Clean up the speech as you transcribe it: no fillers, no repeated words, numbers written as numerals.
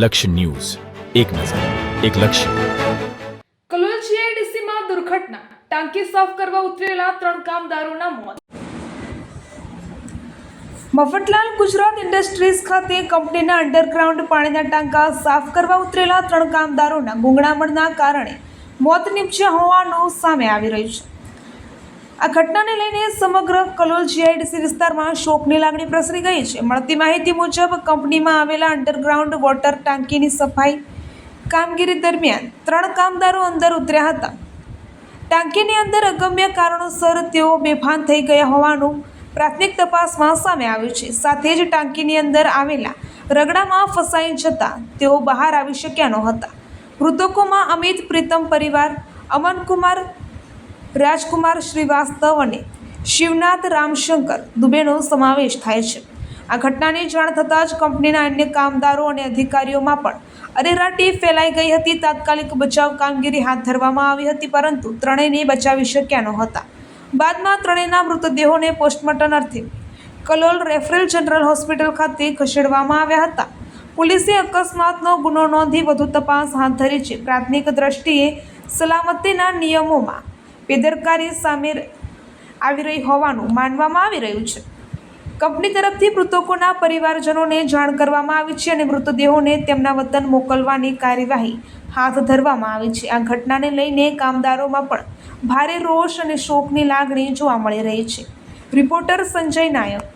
લક્ષ્ય ન્યૂઝ, એક નજર, એક લક્ષ્ય. કલોલ જીઆઈડીસીમાં દુર્ઘટના, ટાંકી સાફ કરવા ઉતરેલા 3 કામદારોના મોત. મફતલાલ ગુજરાત ઇન્ડસ્ટ્રીઝ ખાતે કંપનીના અંડરગ્રાઉન્ડ પાણીના ટાંકા સાફ કરવા ઉતરેલા 3 કામદારોના ગૂંગળામણના કારણે મોત નીપજ્યા હોવાનું સામે આવી રહ્યું છે. આ ઘટનાને લઈને સમગ્ર કલોલ જીઆઈડીસી વિસ્તારમાં શોકની લાગણી પ્રસરી ગઈ છે. મળતી માહિતી મુજબ કંપનીમાં આવેલા અંડરગ્રાઉન્ડ વોટર ટાંકીની સફાઈ કામગીરી દરમિયાન 3 કામદારો અંદર ઉતર્યા હતા. ટાંકીની અંદર અગમ્ય કારણોસર તેઓ બેભાન થઈ ગયા હોવાનું પ્રાથમિક તપાસમાં સામે આવ્યું છે. સાથે જ ટાંકીની અંદર આવેલા રગડામાં ફસાઈ જતા તેઓ બહાર આવી શક્યા નહોતા. મૃતકોમાં અમિત પ્રીતમ પરિવાર, અમનકુમાર રાજકુમાર શ્રીવાસ્તવ અને શિવનાથ રામશંકર દુબેનો સમાવેશ થાય છે. આ ઘટનાની જાણ થતાં જ કંપનીના અન્ય કામદારો અને અધિકારીઓમાં પણ અરેરાટી ફેલાઈ ગઈ હતી. તાત્કાલિક બચાવ કામગીરી હાથ ધરવામાં આવી હતી, પરંતુ ત્રણેયને બચાવી શક્યા નહોતા. બાદમાં ત્રણેયના મૃતદેહોને પોસ્ટમોર્ટમ અર્થે કલોલ રેફરલ જનરલ હોસ્પિટલ ખાતે ખસેડવામાં આવ્યા હતા. પોલીસે અકસ્માતનો ગુનો નોંધી વધુ તપાસ હાથ ધરી છે. પ્રાથમિક દ્રષ્ટિએ સલામતીના નિયમોમાં બેદરકારી સામે આવી રહી હોવાનું માનવામાં આવી રહ્યું છે. કંપની તરફથી મૃતકોના પરિવારજનોને જાણ કરવામાં આવી છે અને મૃતદેહોને તેમના વતન મોકલવાની કાર્યવાહી હાથ ધરવામાં આવી છે. આ ઘટનાને લઈને કામદારોમાં પણ ભારે રોષ અને શોકની લાગણી જોવા મળી રહી છે. રિપોર્ટર સંજય નાયક,